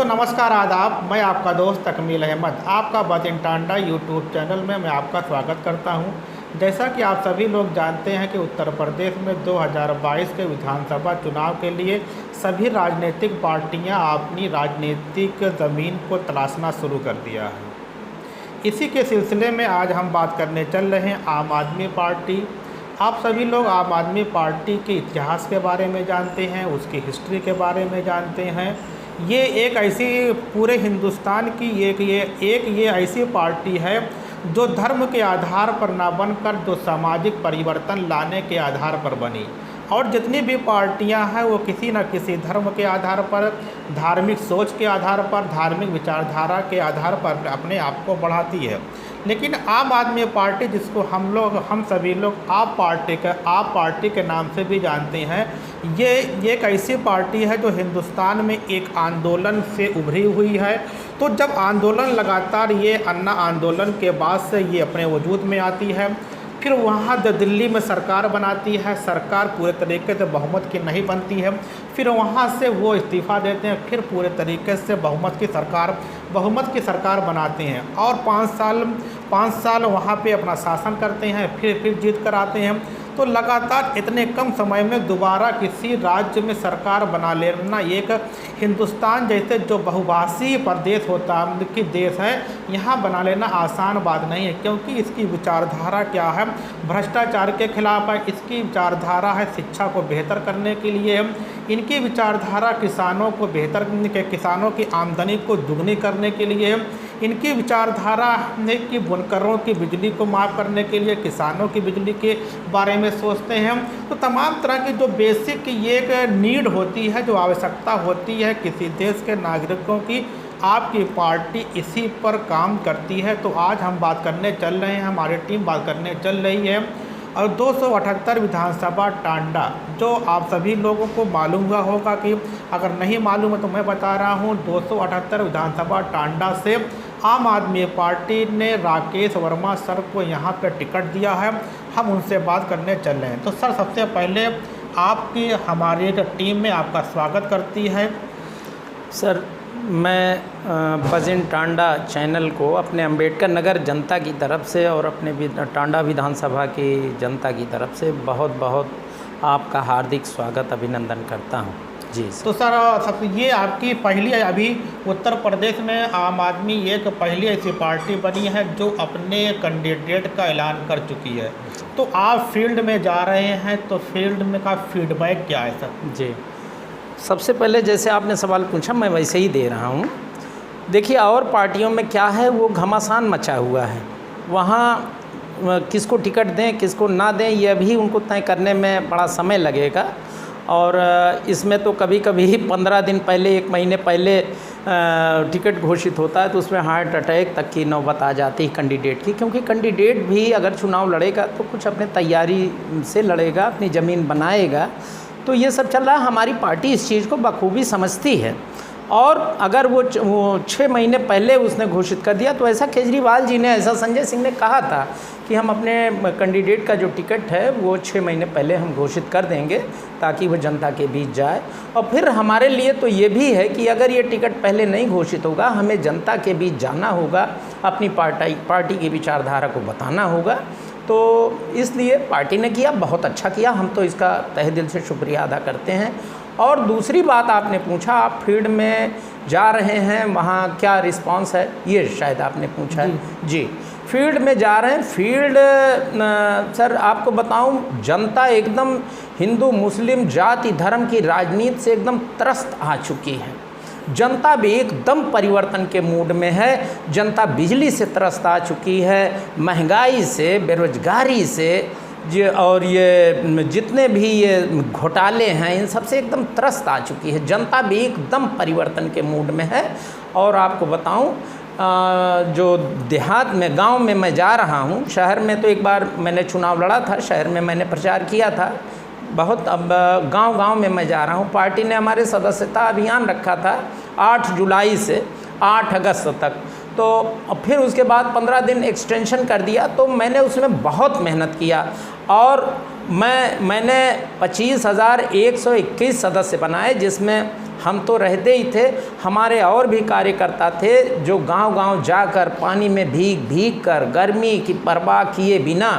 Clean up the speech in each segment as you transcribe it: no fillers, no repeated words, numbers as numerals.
दोस्तों नमस्कार आदाब। मैं आपका दोस्त तकमील अहमद आपका बजिन टांडा यूट्यूब चैनल में मैं आपका स्वागत करता हूं। जैसा कि आप सभी लोग जानते हैं कि उत्तर प्रदेश में 2022 के विधानसभा चुनाव के लिए सभी राजनीतिक पार्टियां अपनी राजनीतिक ज़मीन को तलाशना शुरू कर दिया है। इसी के सिलसिले में आज हम बात करने चल रहे हैं आम आदमी पार्टी। आप सभी लोग आम आदमी पार्टी के इतिहास के बारे में जानते हैं, उसकी हिस्ट्री के बारे में जानते हैं। ये एक ऐसी पूरे हिंदुस्तान की ये ऐसी पार्टी है जो धर्म के आधार पर ना बनकर जो सामाजिक परिवर्तन लाने के आधार पर बनी। और जितनी भी पार्टियां हैं वो किसी न किसी धर्म के आधार पर, धार्मिक सोच के आधार पर, धार्मिक विचारधारा के आधार पर अपने आप को बढ़ाती है। लेकिन आम आदमी पार्टी, जिसको हम सभी लोग आप पार्टी के नाम से भी जानते हैं, ये एक ऐसी पार्टी है जो हिंदुस्तान में एक आंदोलन से उभरी हुई है। तो जब आंदोलन लगातार ये अन्ना आंदोलन के बाद से ये अपने वजूद में आती है, फिर वहाँ दिल्ली में सरकार बनाती है, सरकार पूरे तरीके से बहुमत की नहीं बनती है, फिर वहाँ से वो इस्तीफ़ा देते हैं, फिर पूरे तरीके से बहुमत की सरकार बनाते हैं और 5 साल वहाँ पे अपना शासन करते हैं, फिर जीत कर आते हैं। तो लगातार इतने कम समय में दोबारा किसी राज्य में सरकार बना लेना एक हिंदुस्तान जैसे जो बहुभाषीय प्रदेश होता कि देश है, यहाँ बना लेना आसान बात नहीं है। क्योंकि इसकी विचारधारा क्या है, भ्रष्टाचार के खिलाफ है, इसकी विचारधारा है शिक्षा को बेहतर करने के लिए, इनकी विचारधारा किसानों की आमदनी को दुगनी करने के लिए, इनकी विचारधारा है कि बुनकरों की बिजली को माफ़ करने के लिए, किसानों की बिजली के बारे में सोचते हैं। तो तमाम तरह की जो बेसिक एक नीड होती है, जो आवश्यकता होती है किसी देश के नागरिकों की, आपकी पार्टी इसी पर काम करती है। तो आज हम बात करने चल रहे हैं, हमारी टीम बात करने चल रही है और 278 विधानसभा टांडा, जो आप सभी लोगों को मालूम हुआ होगा, कि अगर नहीं मालूम है तो मैं बता रहा हूँ। 278 विधानसभा टांडा से आम आदमी पार्टी ने राकेश वर्मा सर को यहाँ पर टिकट दिया है। हम उनसे बात करने चल रहे हैं। तो सर, सबसे पहले आपकी हमारी टीम में आपका स्वागत करती है। सर, मैं बजिन टांडा चैनल को अपने अंबेडकर नगर जनता की तरफ से और अपने टांडा विधानसभा की जनता की तरफ से बहुत बहुत आपका हार्दिक स्वागत अभिनंदन करता हूं। जी तो सर, ये आपकी पहली, अभी उत्तर प्रदेश में आम आदमी एक पहली ऐसी पार्टी बनी है जो अपने कैंडिडेट का ऐलान कर चुकी है। तो आप फील्ड में जा रहे हैं, तो फील्ड में का फीडबैक क्या है सर? जी, सबसे पहले जैसे आपने सवाल पूछा मैं वैसे ही दे रहा हूँ। देखिए, और पार्टियों में क्या है, वो घमासान मचा हुआ है। वहाँ किसको टिकट दें किसको ना दें, ये भी उनको तय करने में बड़ा समय लगेगा। और इसमें तो कभी कभी 15 दिन पहले, 1 महीने पहले टिकट घोषित होता है, तो उसमें हार्ट अटैक तक की नौबत आ जाती है कैंडिडेट की। क्योंकि कैंडिडेट भी अगर चुनाव लड़ेगा तो कुछ अपने तैयारी से लड़ेगा, अपनी ज़मीन बनाएगा। तो ये सब चल रहा है। हमारी पार्टी इस चीज़ को बखूबी समझती है। और अगर वो 6 महीने पहले उसने घोषित कर दिया, तो ऐसा केजरीवाल जी ने, ऐसा संजय सिंह ने कहा था कि हम अपने कैंडिडेट का जो टिकट है वो 6 महीने पहले हम घोषित कर देंगे, ताकि वो जनता के बीच जाए। और फिर हमारे लिए तो ये भी है कि अगर ये टिकट पहले नहीं घोषित होगा, हमें जनता के बीच जाना होगा, अपनी पार्टी की विचारधारा को बताना होगा। तो इसलिए पार्टी ने किया, बहुत अच्छा किया, हम तो इसका तहे दिल से शुक्रिया अदा करते हैं। और दूसरी बात आपने पूछा, आप फील्ड में जा रहे हैं, वहाँ क्या रिस्पांस है, ये शायद आपने पूछा है। जी, फील्ड में जा रहे हैं। फील्ड सर, आपको बताऊं, जनता एकदम हिंदू मुस्लिम जाति धर्म की राजनीति से एकदम त्रस्त आ चुकी है। जनता भी एकदम परिवर्तन के मूड में है। जनता बिजली से त्रस्त आ चुकी है, महंगाई से, बेरोजगारी से, और ये जितने भी ये घोटाले हैं, इन सब से एकदम त्रस्त आ चुकी है। जनता भी एकदम परिवर्तन के मूड में है। और आपको बताऊं, जो देहात में, गांव में मैं जा रहा हूं, शहर में तो एक बार मैंने चुनाव लड़ा था, शहर में मैंने प्रचार किया था बहुत। अब गांव में मैं जा रहा हूं। पार्टी ने हमारे सदस्यता अभियान रखा था 8 जुलाई से 8 अगस्त तक। तो फिर उसके बाद 15 दिन एक्सटेंशन कर दिया। तो मैंने उसमें बहुत मेहनत किया और मैंने 25,121 सदस्य बनाए, जिसमें हम तो रहते ही थे, हमारे और भी कार्यकर्ता थे जो गांव-गांव जाकर पानी में भीग कर गर्मी की परवाह किए बिना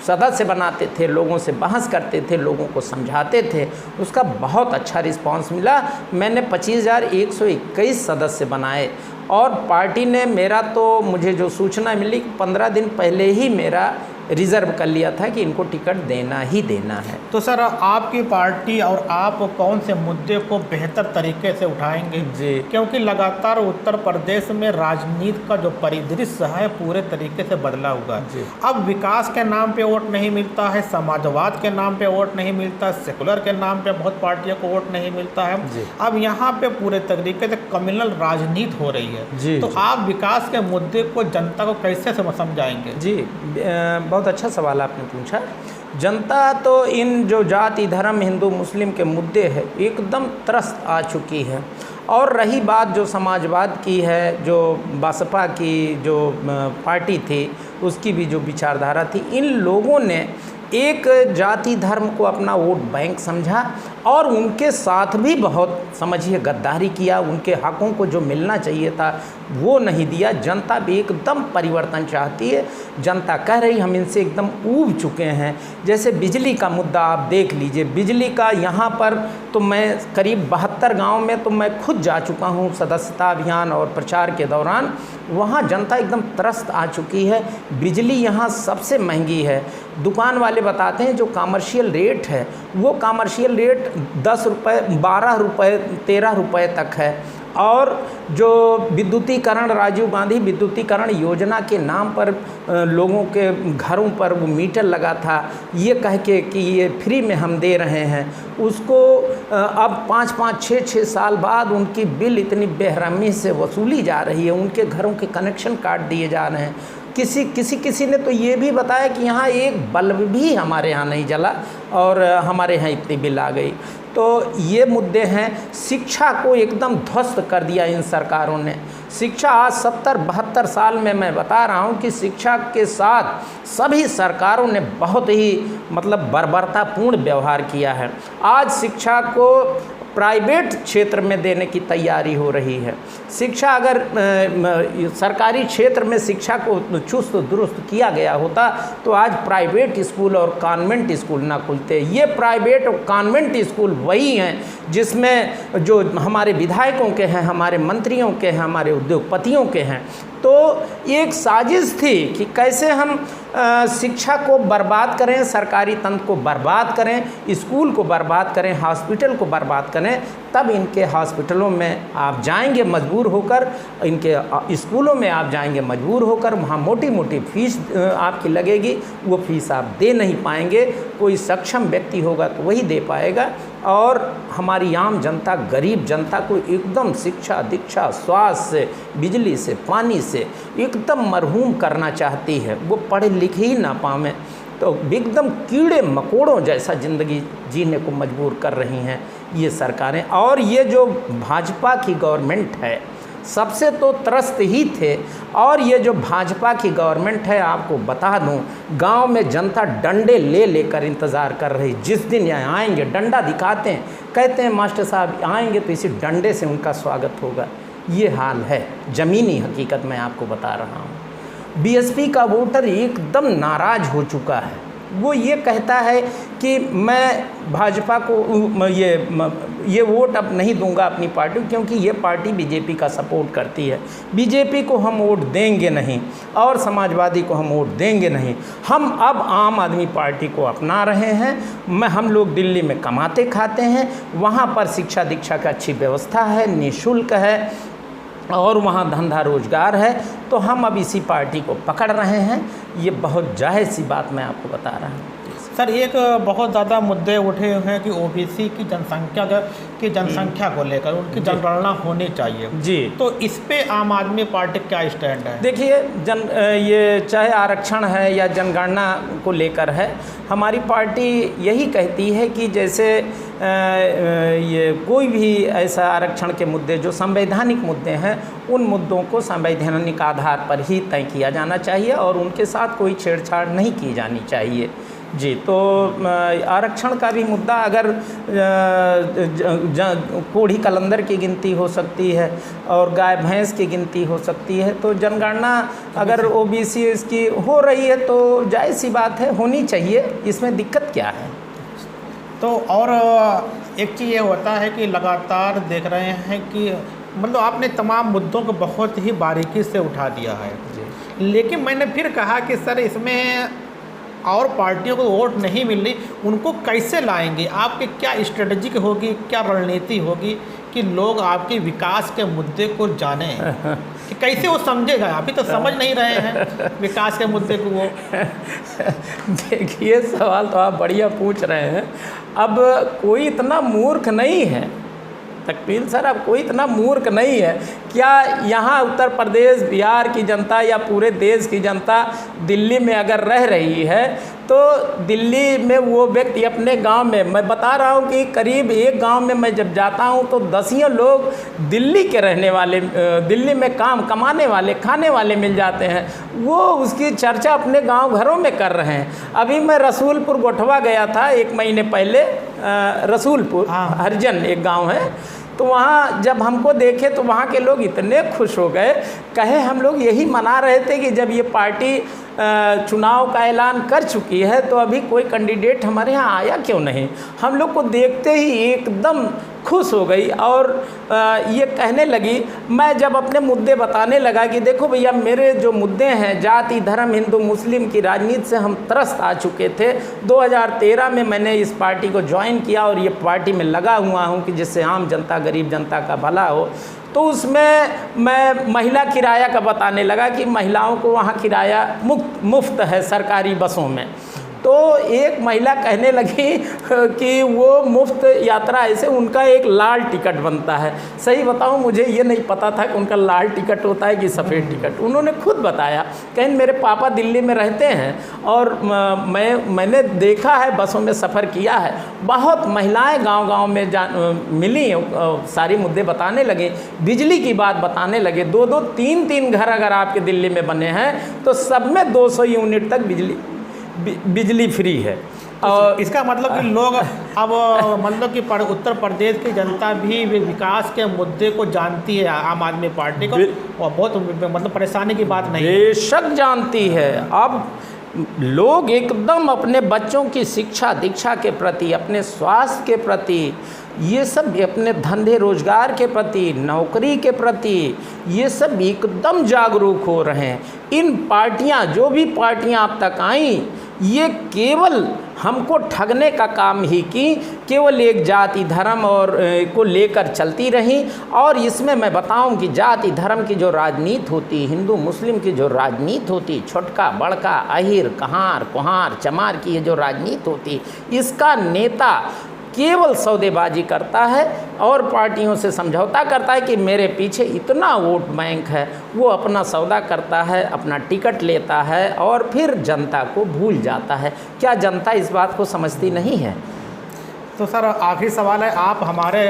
सदस्य बनाते थे, लोगों से बहस करते थे, लोगों को समझाते थे। उसका बहुत अच्छा रिस्पांस मिला। मैंने 25,121 सदस्य बनाए और पार्टी ने मेरा, तो मुझे जो सूचना मिली 15 दिन पहले ही मेरा रिज़र्व कर लिया था कि इनको टिकट देना ही देना है। तो सर, आपकी पार्टी और आप कौन से मुद्दे को बेहतर तरीके से उठाएंगे? जी, क्योंकि लगातार उत्तर प्रदेश में राजनीति का जो परिदृश्य है पूरे तरीके से बदला हुआ है। जी। अब विकास के नाम पे वोट नहीं मिलता है, समाजवाद के नाम पे वोट नहीं मिलता, सेकुलर के नाम पे बहुत पार्टियों को वोट नहीं मिलता है। जी। अब यहाँ पे पूरे तरीके से कम्युनल राजनीति हो रही है। जी, तो जी। आप विकास के मुद्दे को जनता को कैसे समझाएंगे? जी, बहुत अच्छा सवाल आपने पूछा। जनता तो इन जो जाति धर्म हिंदू मुस्लिम के मुद्दे हैं एकदम त्रस्त आ चुकी है। और रही बात जो समाजवाद की है, जो बसपा की जो पार्टी थी उसकी भी जो विचारधारा थी, इन लोगों ने एक जाति धर्म को अपना वोट बैंक समझा और उनके साथ भी बहुत समझिए गद्दारी किया। उनके हकों को जो मिलना चाहिए था वो नहीं दिया। जनता भी एकदम परिवर्तन चाहती है। जनता कह रही हम इनसे एकदम ऊब चुके हैं। जैसे बिजली का मुद्दा आप देख लीजिए, बिजली का यहाँ पर तो मैं करीब 72 गांव में तो मैं खुद जा चुका हूँ सदस्यता अभियान और प्रचार के दौरान। वहाँ जनता एकदम त्रस्त आ चुकी है। बिजली यहाँ सबसे महंगी है। दुकान वाले बताते हैं जो कमर्शियल रेट है वो कमर्शियल रेट 10 रुपये, 12 रुपये, 13 रुपये तक है। और जो विद्युतीकरण, राजीव गांधी विद्युतीकरण योजना के नाम पर लोगों के घरों पर वो मीटर लगा था, ये कह के कि ये फ्री में हम दे रहे हैं, उसको अब 5-5, 6-6 साल बाद उनकी बिल इतनी बेरहमी से वसूली जा रही है। उनके घरों के कनेक्शन काट दिए जा रहे हैं। किसी ने तो ये भी बताया कि यहाँ एक बल्ब भी हमारे यहाँ नहीं जला और हमारे यहाँ इतनी बिल आ गई। तो ये मुद्दे हैं। शिक्षा को एकदम ध्वस्त कर दिया इन सरकारों ने। शिक्षा आज 70-72 साल में मैं बता रहा हूँ कि शिक्षा के साथ सभी सरकारों ने बहुत ही मतलब बर्बरतापूर्ण व्यवहार किया है। आज शिक्षा को प्राइवेट क्षेत्र में देने की तैयारी हो रही है। शिक्षा अगर सरकारी क्षेत्र में शिक्षा को चुस्त दुरुस्त किया गया होता तो आज प्राइवेट स्कूल और कॉन्वेंट स्कूल ना खुलते। ये प्राइवेट और कॉन्वेंट स्कूल वही हैं जिसमें जो हमारे विधायकों के हैं, हमारे मंत्रियों के हैं, हमारे उद्योगपतियों के हैं। तो एक साजिश थी कि कैसे हम शिक्षा को बर्बाद करें, सरकारी तंत्र को बर्बाद करें, स्कूल को बर्बाद करें, हॉस्पिटल को बर्बाद करें। तब इनके हॉस्पिटलों में आप जाएंगे मजबूर होकर, इनके स्कूलों में आप जाएंगे मजबूर होकर, वहाँ मोटी मोटी फीस आपकी लगेगी, वो फीस आप दे नहीं पाएंगे। कोई सक्षम व्यक्ति होगा तो वही दे पाएगा। और हमारी आम जनता, गरीब जनता को एकदम शिक्षा, दीक्षा, स्वास्थ्य से, बिजली से, पानी से एकदम मरहूम करना चाहती है। वो पढ़े लिखे ही ना पावें तो एकदम कीड़े मकोड़ों जैसा ज़िंदगी जीने को मजबूर कर रही हैं ये सरकारें। और ये जो भाजपा की गवर्नमेंट है सबसे तो त्रस्त ही थे। और ये जो भाजपा की गवर्नमेंट है, आपको बता दूं, गांव में जनता डंडे ले लेकर इंतज़ार कर रही। जिस दिन यहाँ आएंगे डंडा दिखाते हैं, कहते हैं मास्टर साहब आएंगे तो इसी डंडे से उनका स्वागत होगा। ये हाल है, ज़मीनी हकीकत मैं आपको बता रहा हूँ। बीएसपी का वोटर एकदम नाराज़ हो चुका है। वो ये कहता है कि मैं भाजपा को ये वोट अब नहीं दूंगा अपनी पार्टी, क्योंकि ये पार्टी बीजेपी का सपोर्ट करती है। बीजेपी को हम वोट देंगे नहीं और समाजवादी को हम वोट देंगे नहीं। हम अब आम आदमी पार्टी को अपना रहे हैं। हम लोग दिल्ली में कमाते खाते हैं, वहाँ पर शिक्षा दीक्षा का अच्छी व्यवस्था है, निःशुल्क है और वहाँ धंधा रोजगार है। तो हम अब इसी पार्टी को पकड़ रहे हैं। ये बहुत जाहिर सी बात मैं आपको बता रहा हूँ। सर, एक बहुत ज़्यादा मुद्दे उठे हुए हैं कि ओबीसी की जनसंख्या को लेकर उनकी जनगणना होनी चाहिए जी। तो इस पे आम आदमी पार्टी क्या स्टैंड है? देखिए, ये चाहे आरक्षण है या जनगणना को लेकर है, हमारी पार्टी यही कहती है कि जैसे ये कोई भी ऐसा आरक्षण के मुद्दे जो संवैधानिक मुद्दे हैं, उन मुद्दों को संवैधानिक आधार पर ही तय किया जाना चाहिए और उनके साथ कोई छेड़छाड़ नहीं की जानी चाहिए। जी, तो आरक्षण का भी मुद्दा अगर कोढ़ी कलंदर की गिनती हो सकती है और गाय भैंस की गिनती हो सकती है, तो जनगणना अगर ओबीसी इसकी हो रही है तो जायज़ सी बात है, होनी चाहिए, इसमें दिक्कत क्या है। तो और एक चीज़ ये होता है कि लगातार देख रहे हैं कि मतलब आपने तमाम मुद्दों को बहुत ही बारीकी से उठा दिया है, लेकिन मैंने फिर कहा कि सर इसमें और पार्टियों को वोट नहीं मिल रही, उनको कैसे लाएंगे? आपकी क्या स्ट्रेटजी होगी, क्या रणनीति होगी कि लोग आपके विकास के मुद्दे को जानें कि कैसे वो समझेगा? अभी तो समझ नहीं रहे हैं विकास के मुद्दे को वो। देखिए, सवाल तो आप बढ़िया पूछ रहे हैं। अब कोई इतना मूर्ख नहीं है, तकबीर सर, अब कोई इतना मूर्ख नहीं है। क्या यहाँ उत्तर प्रदेश, बिहार की जनता या पूरे देश की जनता दिल्ली में अगर रह रही है तो दिल्ली में वो व्यक्ति अपने गांव में, मैं बता रहा हूँ कि करीब एक गांव में मैं जब जाता हूँ तो दसियों लोग दिल्ली के रहने वाले, दिल्ली में काम कमाने वाले, खाने वाले मिल जाते हैं, वो उसकी चर्चा अपने गांव घरों में कर रहे हैं। अभी मैं रसूलपुर गोठवा गया था 1 महीने पहले, रसूलपुर हरिजन एक गाँव है, तो वहाँ जब हमको देखे तो वहाँ के लोग इतने खुश हो गए, कहे हम लोग यही मना रहे थे कि जब ये पार्टी चुनाव का ऐलान कर चुकी है तो अभी कोई कैंडिडेट हमारे यहाँ आया क्यों नहीं। हम लोग को देखते ही एकदम खुश हो गई और ये कहने लगी, मैं जब अपने मुद्दे बताने लगा कि देखो भैया मेरे जो मुद्दे हैं, जाति धर्म हिंदू मुस्लिम की राजनीति से हम त्रस्त आ चुके थे। 2013 में मैंने इस पार्टी को ज्वाइन किया और ये पार्टी में लगा हुआ हूँ कि जिससे आम जनता, गरीब जनता का भला हो। तो उसमें मैं महिला किराया का बताने लगा कि महिलाओं को वहाँ किराया मुफ्त है सरकारी बसों में। तो एक महिला कहने लगी कि वो मुफ्त यात्रा ऐसे उनका एक लाल टिकट बनता है। सही बताऊं, मुझे ये नहीं पता था कि उनका लाल टिकट होता है कि सफ़ेद टिकट। उन्होंने खुद बताया, कहीं मेरे पापा दिल्ली में रहते हैं और मैंने देखा है, बसों में सफ़र किया है, बहुत महिलाएं गांव-गांव में मिली, सारी मुद्दे बताने लगे, बिजली की बात बताने लगे। 2-2, 3-3 घर अगर आपके दिल्ली में बने हैं तो सब में 200 यूनिट तक बिजली फ्री है। और इसका मतलब कि लोग अब मतलब कि उत्तर प्रदेश की जनता भी विकास के मुद्दे को जानती है, आम आदमी पार्टी को, और बहुत मतलब परेशानी की बात नहीं है। बेशक जानती है। अब लोग एकदम अपने बच्चों की शिक्षा दीक्षा के प्रति, अपने स्वास्थ्य के प्रति, ये सब अपने धंधे रोजगार के प्रति, नौकरी के प्रति, ये सब एकदम जागरूक हो रहे हैं। इन पार्टियां, जो भी पार्टियां अब तक आईं, ये केवल हमको ठगने का काम ही की, केवल एक जाति धर्म और को लेकर चलती रहीं। और इसमें मैं बताऊं कि जाति धर्म की जो राजनीति होती, हिंदू मुस्लिम की जो राजनीति होती, छोटका बड़का, अहिर कहार कुहार चमार की ये जो राजनीति होती, इसका नेता केवल सौदेबाजी करता है और पार्टियों से समझौता करता है कि मेरे पीछे इतना वोट बैंक है। वो अपना सौदा करता है, अपना टिकट लेता है और फिर जनता को भूल जाता है। क्या जनता इस बात को समझती नहीं है? तो सर आखिरी सवाल है, आप हमारे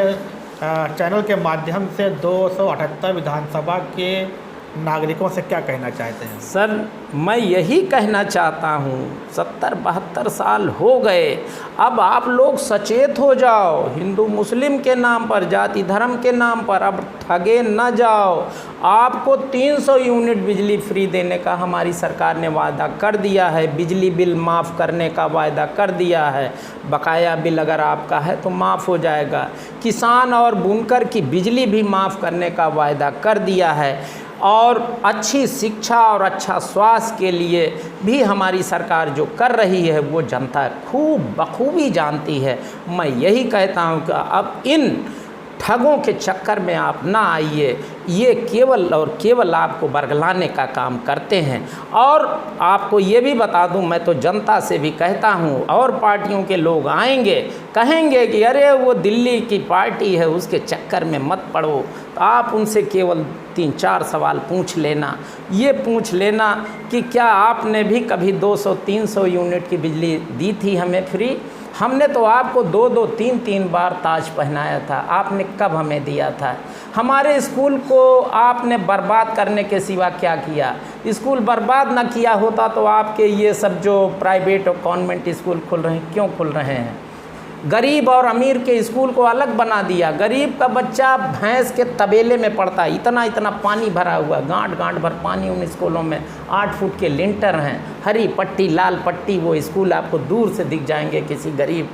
चैनल के माध्यम से 278 विधानसभा के नागरिकों से क्या कहना चाहते हैं? सर मैं यही कहना चाहता हूँ, 70-72 साल हो गए, अब आप लोग सचेत हो जाओ। हिंदू मुस्लिम के नाम पर, जाति धर्म के नाम पर अब ठगे न जाओ। आपको 300 यूनिट बिजली फ्री देने का हमारी सरकार ने वादा कर दिया है, बिजली बिल माफ़ करने का वादा कर दिया है, बकाया बिल अगर आपका है तो माफ़ हो जाएगा। किसान और बुनकर की बिजली भी माफ़ करने का वादा कर दिया है और अच्छी शिक्षा और अच्छा स्वास्थ्य के लिए भी हमारी सरकार जो कर रही है वो जनता खूब बखूबी जानती है। मैं यही कहता हूँ कि अब इन ठगों के चक्कर में आप ना आइए, ये केवल और केवल आपको बरगलाने का काम करते हैं। और आपको ये भी बता दूं, मैं तो जनता से भी कहता हूं, और पार्टियों के लोग आएंगे कहेंगे कि अरे वो दिल्ली की पार्टी है उसके चक्कर में मत पड़ो, तो आप उनसे केवल 3-4 सवाल पूछ लेना। ये पूछ लेना कि क्या आपने भी कभी 200-300 यूनिट की बिजली दी थी हमें फ्री? हमने तो आपको 2-2, 3-3 बार ताज पहनाया था, आपने कब हमें दिया था? हमारे स्कूल को आपने बर्बाद करने के सिवा क्या किया? स्कूल बर्बाद ना किया होता तो आपके ये सब जो प्राइवेट और कॉन्वेंट स्कूल खुल रहे हैं क्यों खुल रहे हैं? गरीब और अमीर के स्कूल को अलग बना दिया। गरीब का बच्चा भैंस के तबेले में पढ़ता है, इतना इतना पानी भरा हुआ, गांठ गांठ भर पानी उन स्कूलों में, 8 फुट के लिंटर हैं, हरी पट्टी लाल पट्टी, वो स्कूल आपको दूर से दिख जाएंगे किसी गरीब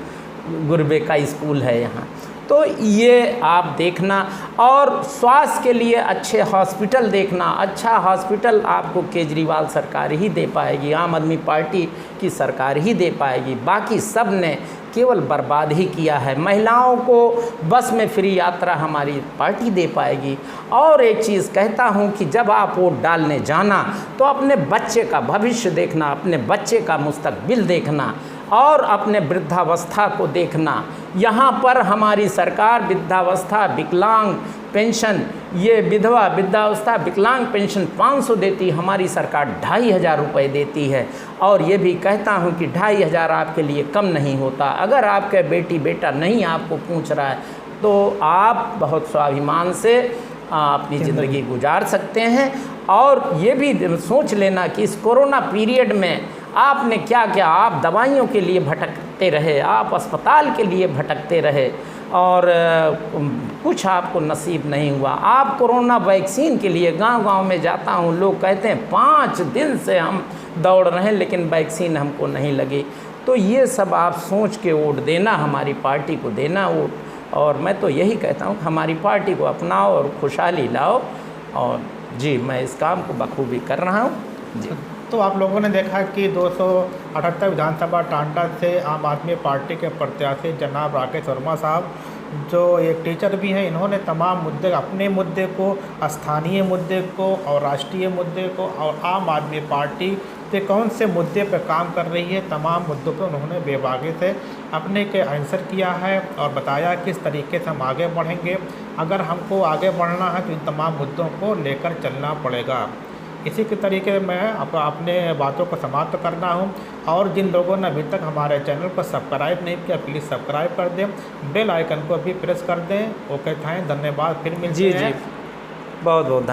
गुरबे का स्कूल है यहाँ। तो ये आप देखना, और स्वास्थ्य के लिए अच्छे हॉस्पिटल देखना। अच्छा हॉस्पिटल आपको केजरीवाल सरकार ही दे पाएगी, आम आदमी पार्टी की सरकार ही दे पाएगी। बाकी सब ने केवल बर्बाद ही किया है। महिलाओं को बस में फ्री यात्रा हमारी पार्टी दे पाएगी। और एक चीज़ कहता हूँ कि जब आप वोट डालने जाना तो अपने बच्चे का भविष्य देखना, अपने बच्चे का मुस्तकबिल देखना और अपने वृद्धावस्था को देखना। यहाँ पर हमारी सरकार वृद्धावस्था विकलांग पेंशन, ये विधवा वृद्धावस्था विकलांग पेंशन 500 देती, हमारी सरकार 2500 रुपये देती है। और ये भी कहता हूँ कि 2500 आपके लिए कम नहीं होता। अगर आपके बेटी बेटा नहीं आपको पूछ रहा है तो आप बहुत स्वाभिमान से अपनी ज़िंदगी गुजार सकते हैं। और ये भी सोच लेना कि इस कोरोना पीरियड में आपने क्या क्या, आप दवाइयों के लिए भटकते रहे, आप अस्पताल के लिए भटकते रहे और कुछ आपको नसीब नहीं हुआ। आप कोरोना वैक्सीन के लिए गांव-गांव में जाता हूं, लोग कहते हैं 5 दिन से हम दौड़ रहे हैं लेकिन वैक्सीन हमको नहीं लगी। तो ये सब आप सोच के वोट देना, हमारी पार्टी को देना वोट। और मैं तो यही कहता हूं कि हमारी पार्टी को अपनाओ और खुशहाली लाओ। और जी, मैं इस काम को बखूबी कर रहा हूं जी। तो आप लोगों ने देखा कि 278 विधानसभा टांडा से आम आदमी पार्टी के प्रत्याशी जनाब राकेश वर्मा साहब, जो एक टीचर भी हैं, इन्होंने तमाम मुद्दे, अपने मुद्दे को, स्थानीय मुद्दे को और राष्ट्रीय मुद्दे को और आम आदमी पार्टी पे कौन से मुद्दे पर काम कर रही है, तमाम मुद्दों पर उन्होंने बेबाकी से अपने के आंसर किया है और बताया किस तरीके से हम आगे बढ़ेंगे। अगर हमको आगे बढ़ना है तो इन तमाम मुद्दों को लेकर चलना पड़ेगा। इसी के तरीके मैं अपने बातों को समाप्त करना हूं। और जिन लोगों ने अभी तक हमारे चैनल को सब्सक्राइब नहीं किया, प्लीज़ सब्सक्राइब कर दें, बेल आइकन को भी प्रेस कर दें। ओके, धन्यवाद, फिर मिलते हैं। जी, बहुत बहुत